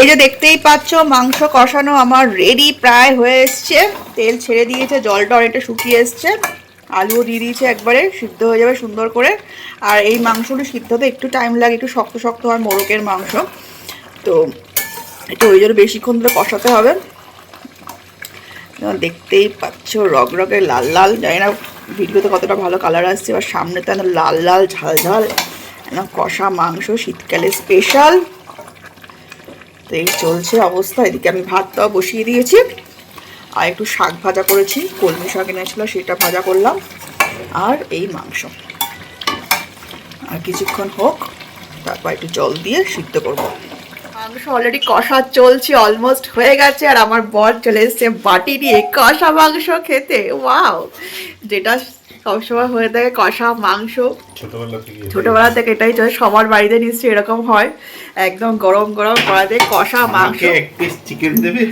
এই যে দেখতেই পাচ্ছ মাংস কষানো আমার রেডি প্রায় হয়ে এসছে। তেল ছেড়ে দিয়েছে, জলটা অনেকটা শুকিয়ে এসছে, আলুও দিয়ে দিয়েছে, একবারে সিদ্ধ হয়ে যাবে সুন্দর করে। আর এই মাংসগুলো সিদ্ধ হতে একটু টাইম লাগে, একটু শক্ত শক্ত হয় মোরগের মাংস, তো একটু ওই জন্য বেশিক্ষণ ধরে কষাতে হবে। দেখতেই পাচ্ছ রগরগে লাল লাল, জানি না ভিডিওতে কতটা ভালো কালার আসছে, এবার সামনে তো একদম লাল লাল ঝাল ঝাল একদম কষা মাংস, শীতকালে স্পেশাল। তো এই চলছে অবস্থা। এদিকে আমি ভাতটাও বসিয়ে দিয়েছি, আর একটু শাক ভাজা করেছি, কলমি শাক এনেছিল সেটা ভাজা করলাম, আর এই মাংস। আর কিছুক্ষণ হোক, তারপর একটু জল দিয়ে সিদ্ধ করব। মাংস অলরেডি কষা চলছে, অলমোস্ট হয়ে গেছে, আর আমার বর চলে এসছে বাটি নিয়ে কষা মাংস খেতে। ওয়াও, যেটা সবসময় হয়ে থাকে কষা মাংস, ছোটবেলা থেকে এটাই চলে, সবার বাড়িতে নিশ্চয়ই এরকম হয়, একদম গরম গরম কড়াইতে কষা মাংস। চিকেন দেবে,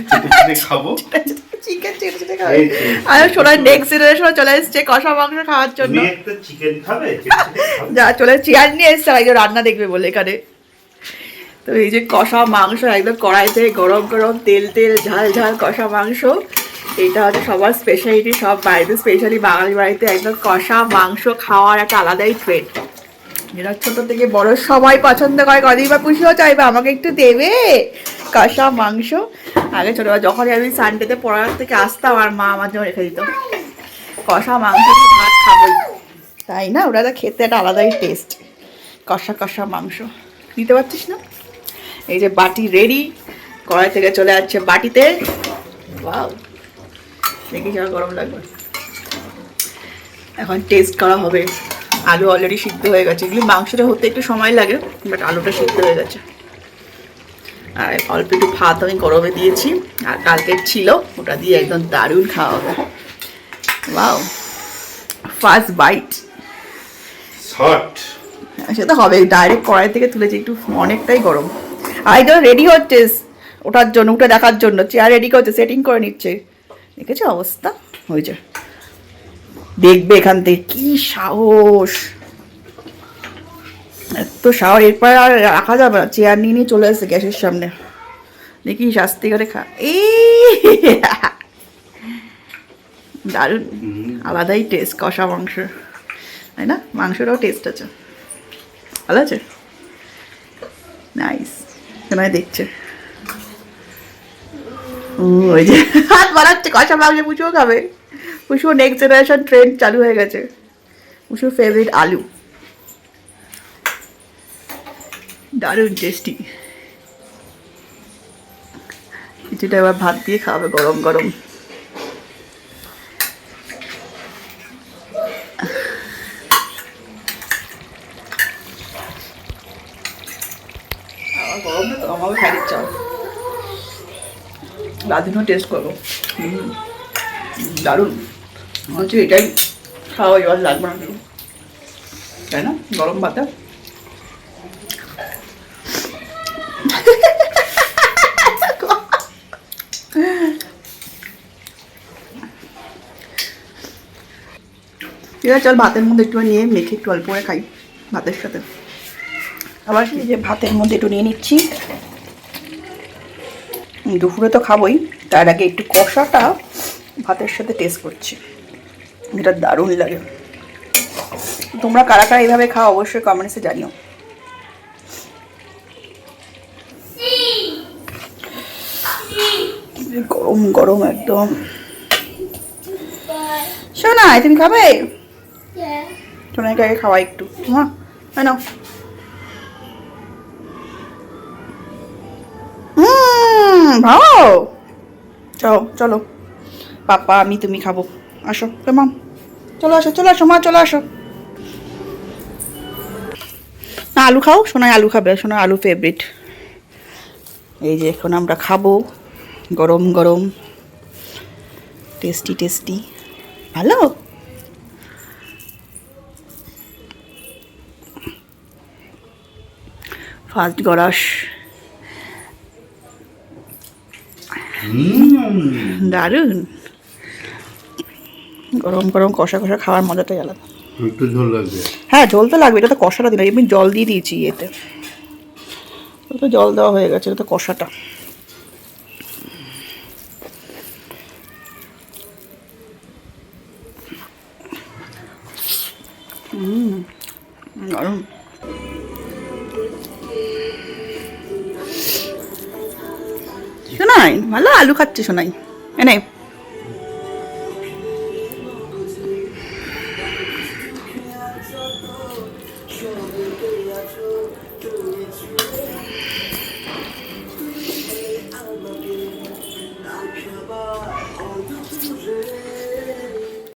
খাবো চিকেন চেটে খাবে। আর সোনার নেক্সট জেনারেশন চলে এসছে কষা মাংস খাওয়ার জন্য। চিকেন খাবে, যা চলে চেয়ার নিয়ে এসছে একজন রান্না দেখবে বলে এখানে। তো এই যে কষা মাংস একদম কড়াইতে গরম গরম তেল তেল ঝাল ঝাল কষা মাংস, এইটা হচ্ছে সবার স্পেশালিটি, সব বাড়িতে স্পেশালি বাঙালি বাড়িতে একদম কষা মাংস খাওয়ার একটা আলাদাই ট্রেন্ড, যেটা ছোটো থেকে বড় সবাই পছন্দ করে। কদিন বা খুশিও চাইবে আমাকে একটু দেবে কষা মাংস। আগে ছোটোবেলা যখনই আমি সানডেতে পড়ার থেকে আসতাম, আর মা আমার জন্য রেখে দিত কষা মাংস, ভাত খাবোই, তাই না? ওটা তো খেতে একটা আলাদাই টেস্ট, কষা কষা মাংস। দিতে পারছিস না? এই যে বাটি রেডি, কড়াই থেকে চলে যাচ্ছে বাটিতে। ওয়াও, দেখি যা গরম লাগবে। এখন টেস্ট করা হবে। আলু অলরেডি সিদ্ধ হয়ে গেছে, এগুলি মাংসটা হতে একটু সময় লাগে, বাট আলুটা সিদ্ধ হয়ে গেছে। আর অল্প একটু ভাত আমি গরমে দিয়েছি, আর কালকের ছিল, ওটা দিয়ে একদম দারুণ খাওয়া হবে। ওয়াও, ফার্স্ট বাইট শর্ট সেটা হবে, ডাইরেক্ট কড়াই থেকে তুলেছি, একটু অনেকটাই গরম। আর এটা রেডি হচ্ছে ওঠার জন্য, উঠে দেখার জন্য চেয়ার রেডি করছে, সেটিং করে নিচ্ছে। দেখেছো অবস্থা হয়েছে, দেখবে এখান থেকে কি সাহস, এত সাহস। এরপর আর রাখা যাবে না, চেয়ার নিয়ে নিয়ে চলে আসছে গ্যাসের সামনে। দেখি শাস্তি করে খা। এই দারুণ, আলাদাই টেস্ট কষা মাংস, তাই না? মাংসটাও টেস্ট আছে, ভালো আছে, নাইস। তোমায় দেখছে, ওই যে হাত বাড়াচ্ছে কষা মাংস। পুষুও খাবে, পুষুও নেক্সট জেনারেশন ট্রেন্ড চালু হয়ে গেছে, পুষুর ফেভারিট আলু, দারুণ টেস্টি। কিছুটা এবার ভাত দিয়ে খাবে গরম গরম। গরম না তো, আমাকে খাই দিচ্ছ, দাদিনও টেস্ট করবো। দারুণ হচ্ছে, এটাই খাওয়া এবার লাগবে না, তাই না? গরম ভাতে ঠিক আছে, চল ভাতের মধ্যে একটু নিয়ে মেখে একটু অল্প করে খাই ভাতের সাথে। আবার এই যে ভাতের মধ্যে একটু নিয়ে নিচ্ছি, দুপুরে তো খাবোই, তার আগে একটু কষাটা ভাতের সাথে টেস্ট করছি, এটা দারুণ লাগে। তোমরা কারা কারা এইভাবে খাও অবশ্যই কমেন্টসে জানিও। গরম গরম একদম। শোনা, তুমি খাবে? সোনাকে আগে খাওয়া একটু, হ্যাঁ না? ভালো, চলো চলো, পাপা আমি তুমি খাবো, আসো মাম, চলো আসো, চলে আসো মা, চলে আসো। না আলু খাও, সোনায় আলু খাবে, সোনার আলু ফেভারিট। এই যে এখন আমরা খাবো গরম গরম, টেস্টি টেস্টি, ভালো। ফার্স্ট গরাস, দারুণ। গরম গরম কষা কষা খাওয়ার মজাটাই আলাদা। একটু ঝোল লাগবে, হ্যাঁ ঝোল তো লাগবে, এটা তো কষাটা দিলাম, এমনি জল দিয়ে দিয়েছি, এতে তো জল দেওয়া হয়ে গেছে, এটা তো কষাটা। গরম। শোনাই ভালো আলু খাচ্ছে শোনাই এনে